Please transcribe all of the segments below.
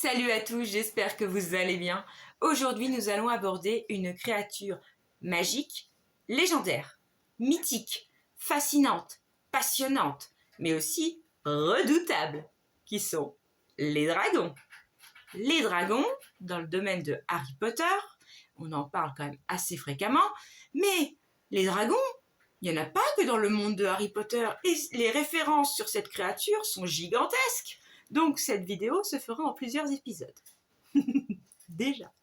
Salut à tous, j'espère que vous allez bien. Aujourd'hui, nous allons aborder une créature magique, légendaire, mythique, fascinante, passionnante, mais aussi redoutable, qui sont les dragons. Les dragons, dans le domaine de Harry Potter, on en parle quand même assez fréquemment, mais les dragons, il n'y en a pas que dans le monde de Harry Potter, et les références sur cette créature sont gigantesques. Donc cette vidéo se fera en plusieurs épisodes. Déjà.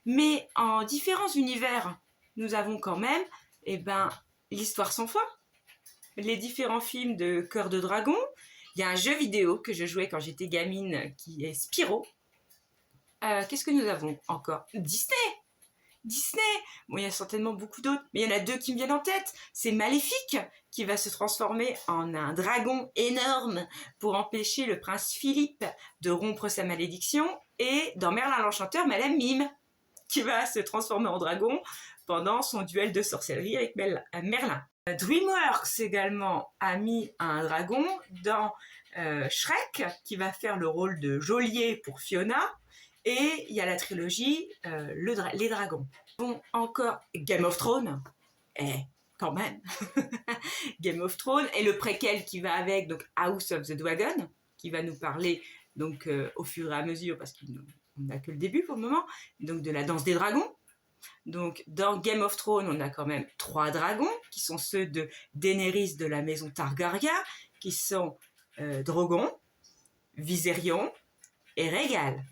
Mais en différents univers, nous avons quand même l'histoire sans fin. Les différents films de Cœur de Dragon. Il y a un jeu vidéo que je jouais quand j'étais gamine qui est Spyro. Qu'est-ce que nous avons encore? Disney. Bon, il y a certainement beaucoup d'autres, mais il y en a deux qui me viennent en tête. C'est Maléfique, qui va se transformer en un dragon énorme pour empêcher le prince Philippe de rompre sa malédiction. Et dans Merlin l'Enchanteur, Madame Mime, qui va se transformer en dragon pendant son duel de sorcellerie avec Merlin. DreamWorks également a mis un dragon dans Shrek, qui va faire le rôle de geôlier pour Fiona. Et il y a la trilogie Les Dragons. Bon, encore Game of Thrones. Quand même. Game of Thrones et le préquel qui va avec, donc House of the Dragon, qui va nous parler donc au fur et à mesure, parce qu'on n'a que le début pour le moment, donc de la danse des dragons. Donc dans Game of Thrones, on a quand même 3 dragons, qui sont ceux de Daenerys de la maison Targaryen, qui sont Drogon, Viserion et Rhaegal.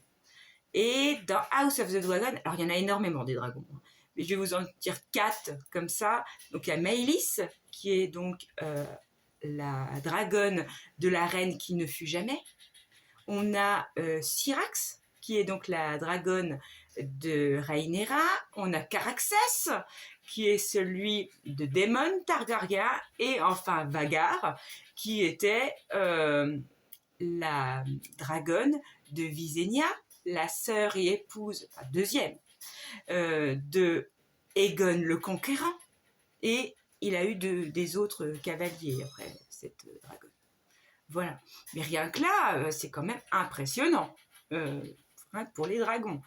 Et dans House of the Dragon, alors il y en a énormément des dragons, mais je vais vous en dire 4 comme ça. Donc il y a Maelys, qui est donc la dragonne de la reine qui ne fut jamais. On a Syrax, qui est donc la dragonne de Rhaenyra. On a Caraxès, qui est celui de Daemon Targaryen. Et enfin Vhagar, qui était la dragonne de Visenya, la sœur et épouse, enfin deuxième, de Aegon le Conquérant. Et il a eu des autres cavaliers après cette dragonne. Voilà. Mais rien que là, c'est quand même impressionnant pour les dragons.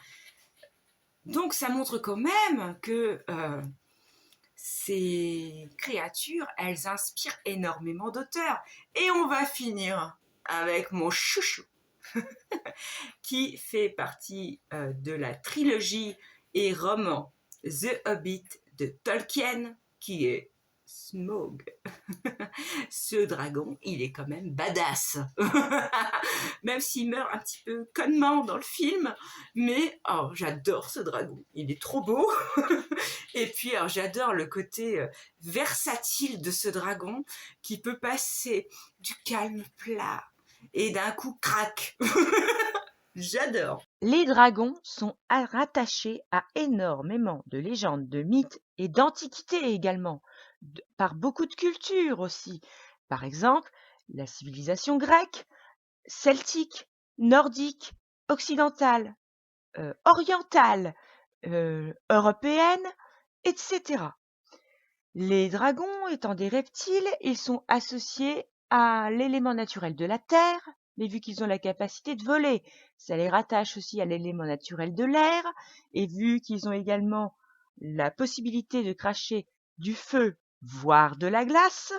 Donc ça montre quand même que ces créatures, elles inspirent énormément d'auteurs. Et on va finir avec mon chouchou, qui fait partie de la trilogie et roman The Hobbit de Tolkien, qui est Smaug. Ce dragon, il est quand même badass. Même s'il meurt un petit peu connement dans le film, mais j'adore ce dragon. Il est trop beau. Et puis j'adore le côté versatile de ce dragon qui peut passer du calme plat et d'un coup crac. J'adore. Les dragons sont rattachés à énormément de légendes, de mythes et d'antiquités également, par beaucoup de cultures aussi. Par exemple, la civilisation grecque, celtique, nordique, occidentale, orientale, européenne, etc. Les dragons étant des reptiles, ils sont associés à l'élément naturel de la terre, mais vu qu'ils ont la capacité de voler, ça les rattache aussi à l'élément naturel de l'air, et vu qu'ils ont également la possibilité de cracher du feu, voire de la glace,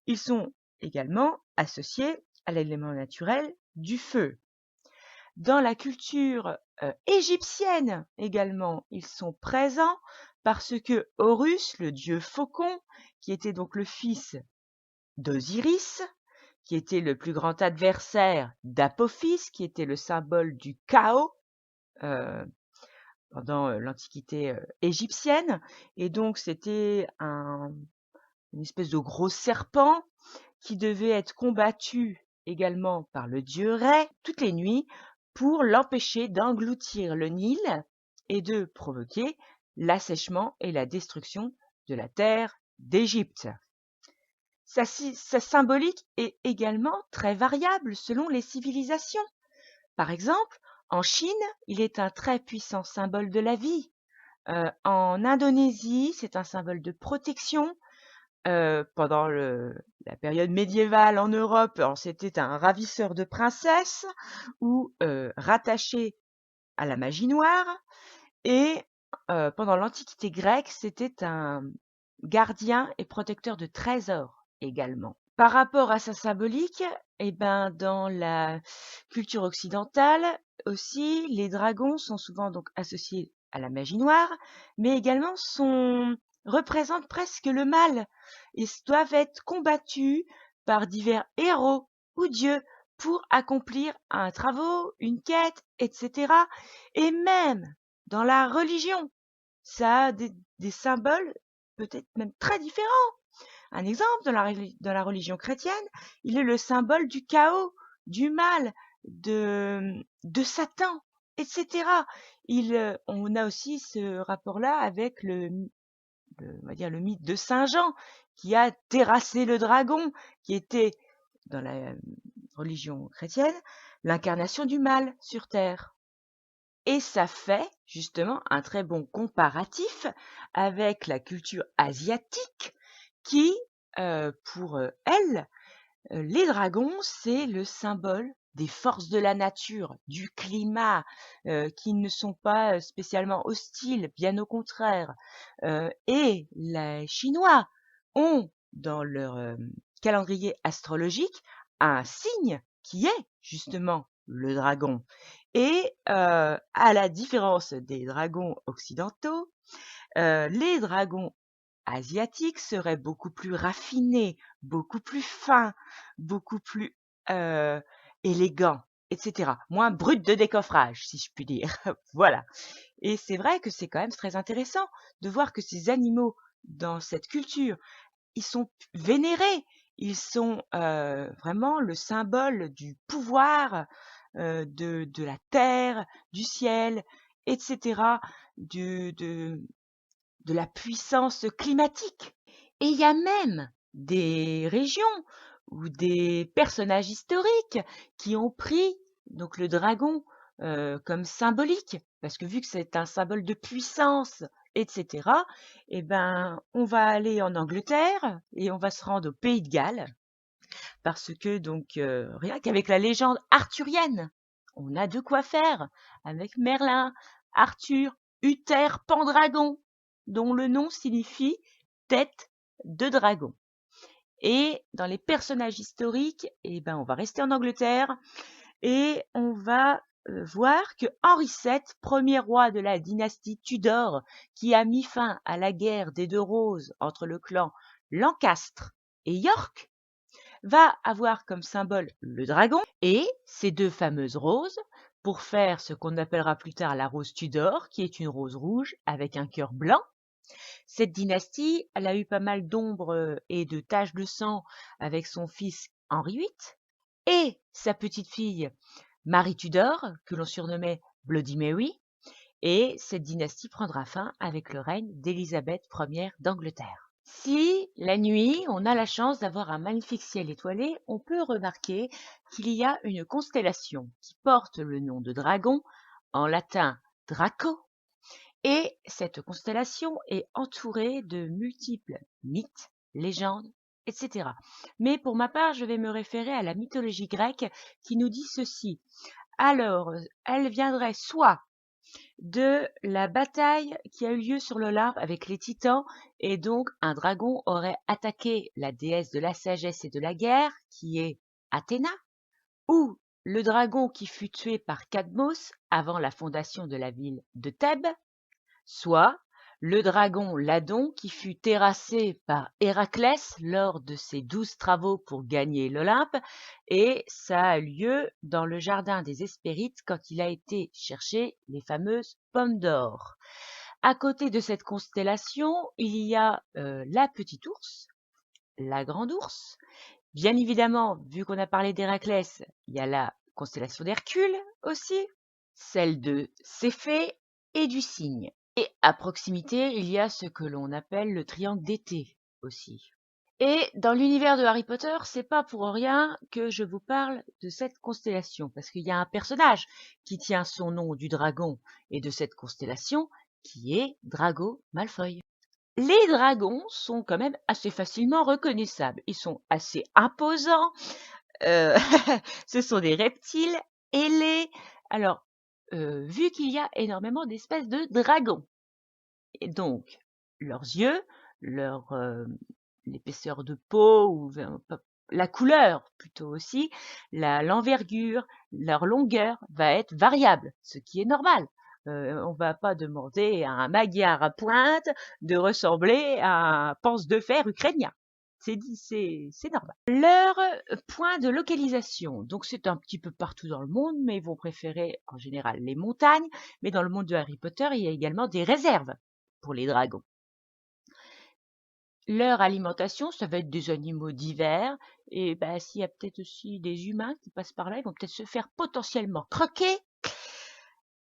ils sont également associés à l'élément naturel du feu. Dans la culture égyptienne également, ils sont présents parce que Horus, le dieu faucon, qui était donc le fils d'Osiris, qui était le plus grand adversaire d'Apophis, qui était le symbole du chaos pendant l'Antiquité égyptienne. Et donc, c'était une espèce de gros serpent qui devait être combattu également par le dieu Rê toutes les nuits pour l'empêcher d'engloutir le Nil et de provoquer l'assèchement et la destruction de la terre d'Égypte. Sa symbolique est également très variable selon les civilisations. Par exemple, en Chine, il est un très puissant symbole de la vie. En Indonésie, c'est un symbole de protection. Pendant la période médiévale en Europe, alors c'était un ravisseur de princesses ou rattaché à la magie noire. Et pendant l'Antiquité grecque, c'était un gardien et protecteur de trésors également. Par rapport à sa symbolique, eh ben, dans la culture occidentale aussi, les dragons sont souvent donc associés à la magie noire, mais également représentent presque le mal. Ils doivent être combattus par divers héros ou dieux pour accomplir un travaux, une quête, etc. Et même dans la religion, ça a des symboles peut-être même très différents. Un exemple, dans la religion chrétienne, il est le symbole du chaos, du mal, de Satan, etc. On a aussi ce rapport-là avec on va dire le mythe de Saint Jean, qui a terrassé le dragon, qui était, dans la religion chrétienne, l'incarnation du mal sur Terre. Et ça fait justement un très bon comparatif avec la culture asiatique qui, pour elle, les dragons, c'est le symbole des forces de la nature, du climat, qui ne sont pas spécialement hostiles, bien au contraire. Et les Chinois ont dans leur calendrier astrologique un signe qui est justement le dragon. Et à la différence des dragons occidentaux, les dragons asiatiques seraient beaucoup plus raffinés, beaucoup plus fins, beaucoup plus élégants, etc. Moins bruts de décoffrage, si je puis dire. Voilà. Et c'est vrai que c'est quand même très intéressant de voir que ces animaux, dans cette culture, ils sont vénérés. Ils sont vraiment le symbole du pouvoir de la terre, du ciel, etc., de la puissance climatique. Et il y a même des régions ou des personnages historiques qui ont pris donc le dragon comme symbolique, parce que vu que c'est un symbole de puissance, etc., eh ben, on va aller en Angleterre et on va se rendre au Pays de Galles, parce que donc rien qu'avec la légende arthurienne, on a de quoi faire avec Merlin, Arthur, Uther, Pendragon, dont le nom signifie tête de dragon. Et dans les personnages historiques, eh ben, on va rester en Angleterre et on va voir que Henri VII, premier roi de la dynastie Tudor, qui a mis fin à la guerre des deux roses entre le clan Lancastre et York, va avoir comme symbole le dragon et ces deux fameuses roses pour faire ce qu'on appellera plus tard la rose Tudor, qui est une rose rouge avec un cœur blanc. Cette dynastie, elle a eu pas mal d'ombre et de taches de sang avec son fils Henri VIII et sa petite-fille Marie Tudor, que l'on surnommait Bloody Mary, et cette dynastie prendra fin avec le règne d'Élisabeth Ier d'Angleterre. Si la nuit, on a la chance d'avoir un magnifique ciel étoilé, on peut remarquer qu'il y a une constellation qui porte le nom de Dragon, en latin Draco, et cette constellation est entourée de multiples mythes, légendes, etc. Mais pour ma part, je vais me référer à la mythologie grecque qui nous dit ceci. Alors, elle viendrait soit de la bataille qui a eu lieu sur l'Olympe avec les Titans, et donc un dragon aurait attaqué la déesse de la sagesse et de la guerre, qui est Athéna, ou le dragon qui fut tué par Cadmos avant la fondation de la ville de Thèbes, soit le dragon Ladon qui fut terrassé par Héraclès lors de ses 12 travaux pour gagner l'Olympe, et ça a lieu dans le jardin des Hespérides quand il a été chercher les fameuses pommes d'or. À côté de cette constellation, il y a la petite ours, la grande ours. Bien évidemment, vu qu'on a parlé d'Héraclès, il y a la constellation d'Hercule aussi, celle de Céphée et du Cygne. Et à proximité, il y a ce que l'on appelle le triangle d'été aussi. Et dans l'univers de Harry Potter, c'est pas pour rien que je vous parle de cette constellation, parce qu'il y a un personnage qui tient son nom du dragon et de cette constellation, qui est Drago Malfoy. Les dragons sont quand même assez facilement reconnaissables. Ils sont assez imposants. euh, Ce sont des reptiles ailés. Alors, vu qu'il y a énormément d'espèces de dragons, et donc leurs yeux, leur l'épaisseur de peau ou la couleur plutôt aussi, l'envergure, leur longueur va être variable, ce qui est normal. On va pas demander à un magyar à pointe de ressembler à un panse de fer ukrainien. C'est normal. Leur point de localisation, donc c'est un petit peu partout dans le monde, mais ils vont préférer en général les montagnes. Mais dans le monde de Harry Potter, il y a également des réserves pour les dragons. Leur alimentation, ça va être des animaux divers. Et bah, s'il y a peut-être aussi des humains qui passent par là, ils vont peut-être se faire potentiellement croquer.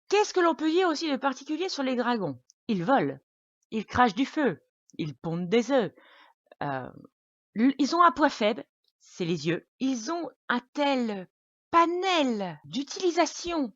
Qu'est-ce que l'on peut dire aussi de particulier sur les dragons? Ils volent, ils crachent du feu, ils pondent des œufs. Euh, Ils ont un point faible, c'est les yeux. Ils ont un tel panel d'utilisation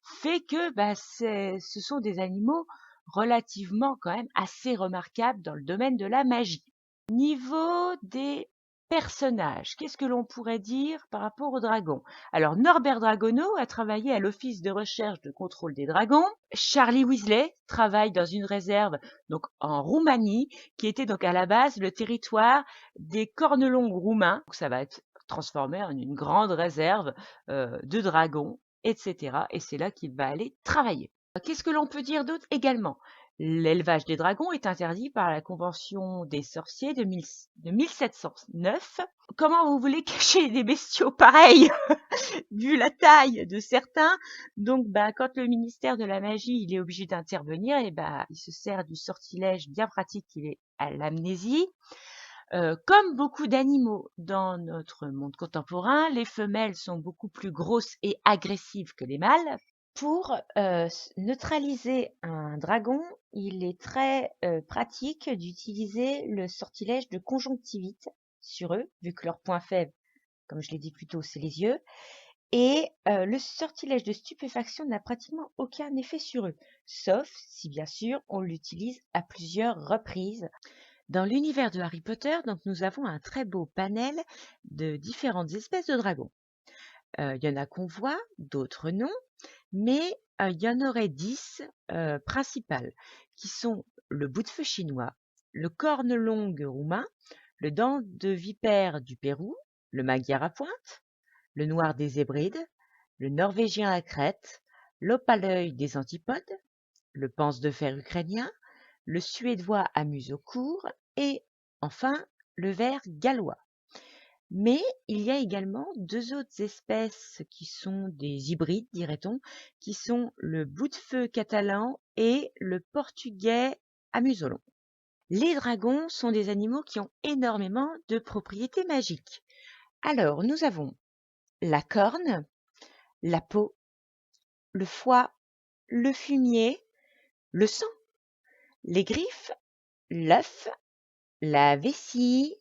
fait que bah, ce sont des animaux relativement quand même assez remarquables dans le domaine de la magie. Niveau des personnages, qu'est-ce que l'on pourrait dire par rapport aux dragons? Alors, Norbert Dragono a travaillé à l'Office de recherche de contrôle des dragons. Charlie Weasley travaille dans une réserve donc en Roumanie, qui était donc à la base le territoire des cornelongues roumains. Donc, ça va être transformé en une grande réserve de dragons, etc. Et c'est là qu'il va aller travailler. Qu'est-ce que l'on peut dire d'autre également? L'élevage des dragons est interdit par la Convention des sorciers de 1709. Comment vous voulez cacher des bestiaux pareils, vu la taille de certains? Donc, bah, quand le ministère de la Magie il est obligé d'intervenir, et bah, il se sert du sortilège bien pratique qu'il est à l'amnésie. Comme beaucoup d'animaux dans notre monde contemporain, les femelles sont beaucoup plus grosses et agressives que les mâles. Pour neutraliser un dragon, il est très pratique d'utiliser le sortilège de conjonctivite sur eux, vu que leur point faible, comme je l'ai dit plus tôt, c'est les yeux. Et le sortilège de stupéfaction n'a pratiquement aucun effet sur eux, sauf si bien sûr on l'utilise à plusieurs reprises. Dans l'univers de Harry Potter, donc, nous avons un très beau panel de différentes espèces de dragons. Il y en a qu'on voit, d'autres non. Mais il y en aurait 10 principales, qui sont le bout de feu chinois, le corne longue roumain, le dent de vipère du Pérou, le magyar à pointe, le noir des Hébrides, le norvégien à crête, l'opale-œil des antipodes, le panse de fer ukrainien, le suédois à museau court et enfin le ver gallois. Mais il y a également deux autres espèces qui sont des hybrides, dirait-on, qui sont le bout-de-feu catalan et le portugais à museau long. Les dragons sont des animaux qui ont énormément de propriétés magiques. Alors, nous avons la corne, la peau, le foie, le fumier, le sang, les griffes, l'œuf, la vessie,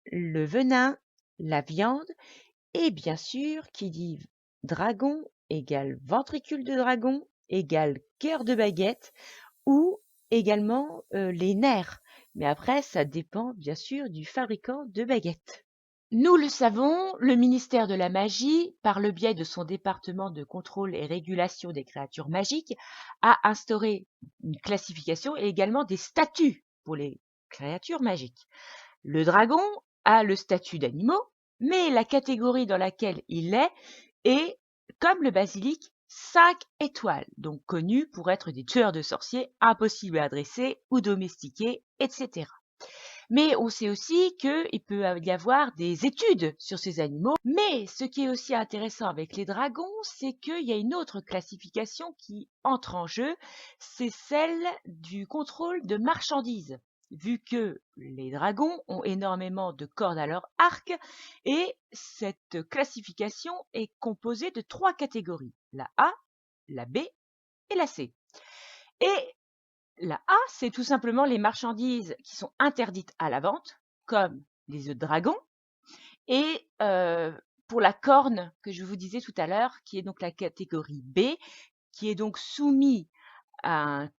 le venin, la viande. Et bien sûr, qui dit dragon égale ventricule de dragon égale cœur de baguette ou également les nerfs. Mais après, ça dépend bien sûr du fabricant de baguettes. Nous le savons, le ministère de la Magie, par le biais de son département de contrôle et régulation des créatures magiques, a instauré une classification et également des statuts pour les créatures magiques. Le dragon a le statut d'animaux, mais la catégorie dans laquelle il est, comme le basilic, 5 étoiles, donc connu pour être des tueurs de sorciers impossibles à dresser ou domestiquer, etc. Mais on sait aussi qu'il peut y avoir des études sur ces animaux. Mais ce qui est aussi intéressant avec les dragons, c'est qu'il y a une autre classification qui entre en jeu, c'est celle du contrôle de marchandises. Vu que les dragons ont énormément de cordes à leur arc, et cette classification est composée de 3 catégories, la A, la B et la C. Et la A, c'est tout simplement les marchandises qui sont interdites à la vente, comme les œufs de dragon. Et pour la corne que je vous disais tout à l'heure, qui est donc la catégorie B, qui est donc soumise à un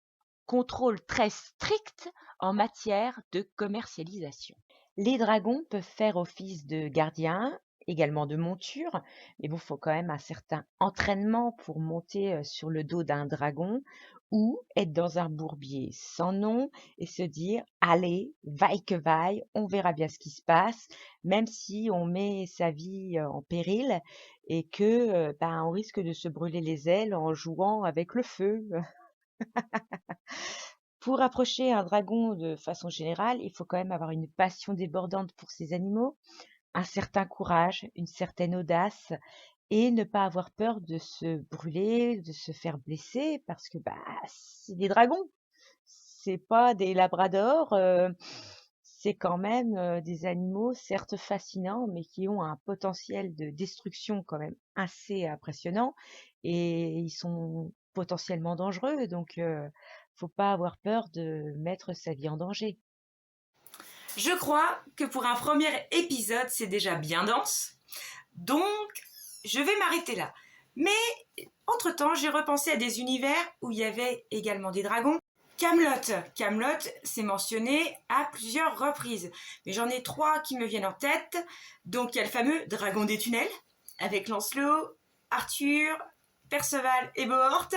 contrôle très strict en matière de commercialisation. Les dragons peuvent faire office de gardiens, également de monture, mais bon, il faut quand même un certain entraînement pour monter sur le dos d'un dragon ou être dans un bourbier sans nom et se dire allez, vaille que vaille, on verra bien ce qui se passe, même si on met sa vie en péril et que on risque de se brûler les ailes en jouant avec le feu. Pour approcher un dragon de façon générale, il faut quand même avoir une passion débordante pour ces animaux, un certain courage, une certaine audace et ne pas avoir peur de se brûler, de se faire blesser parce que c'est des dragons, c'est pas des labradors, c'est quand même des animaux certes fascinants mais qui ont un potentiel de destruction quand même assez impressionnant et ils sont potentiellement dangereux donc faut pas avoir peur de mettre sa vie en danger. Je crois que pour un premier épisode, c'est déjà bien dense. Donc, je vais m'arrêter là. Mais, entre-temps, j'ai repensé à des univers où il y avait également des dragons. Camelot, c'est mentionné à plusieurs reprises. Mais j'en ai 3 qui me viennent en tête. Donc, il y a le fameux dragon des tunnels, avec Lancelot, Arthur, Perceval et Bohort.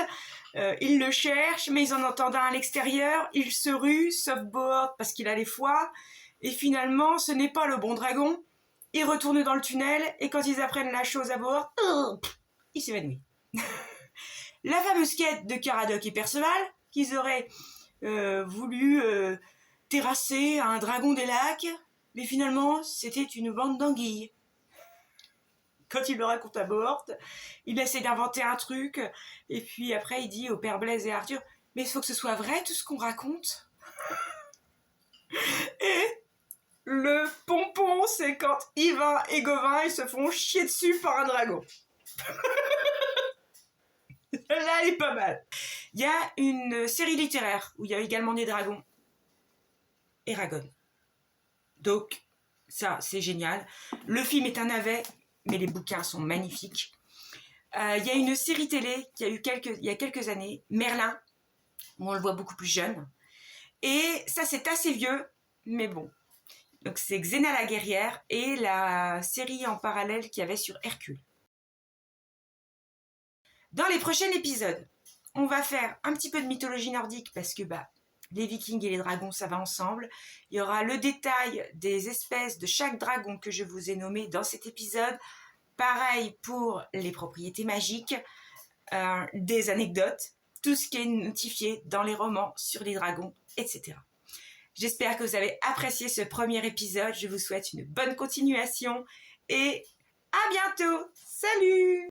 Ils le cherchent, mais ils en entendent un à l'extérieur. Ils se ruent, sauf Bohort parce qu'il a les foies. Et finalement, ce n'est pas le bon dragon. Ils retournent dans le tunnel et quand ils apprennent la chose à Bohort, il s'évanouit. La fameuse quête de Caradoc et Perceval, qu'ils auraient voulu terrasser un dragon des lacs, mais finalement, c'était une bande d'anguilles. Quand il le raconte à Bohort, il essaie d'inventer un truc, et puis après, il dit au père Blaise et à Arthur, mais il faut que ce soit vrai tout ce qu'on raconte. Et le pompon, c'est quand Yvain et Gauvin, ils se font chier dessus par un dragon. Là, elle est pas mal. Il y a une série littéraire où il y a également des dragons. Eragon. Donc, ça, c'est génial. Le film est un navet, mais les bouquins sont magnifiques. Il y a une série télé qui a eu il y a quelques années, Merlin, où on le voit beaucoup plus jeune. Et ça, c'est assez vieux, mais bon. Donc, c'est Xena la guerrière et la série en parallèle qu'il y avait sur Hercule. Dans les prochains épisodes, on va faire un petit peu de mythologie nordique parce que les vikings et les dragons, ça va ensemble. Il y aura le détail des espèces de chaque dragon que je vous ai nommé dans cet épisode. Pareil pour les propriétés magiques, des anecdotes, tout ce qui est notifié dans les romans sur les dragons, etc. J'espère que vous avez apprécié ce premier épisode. Je vous souhaite une bonne continuation et à bientôt. Salut!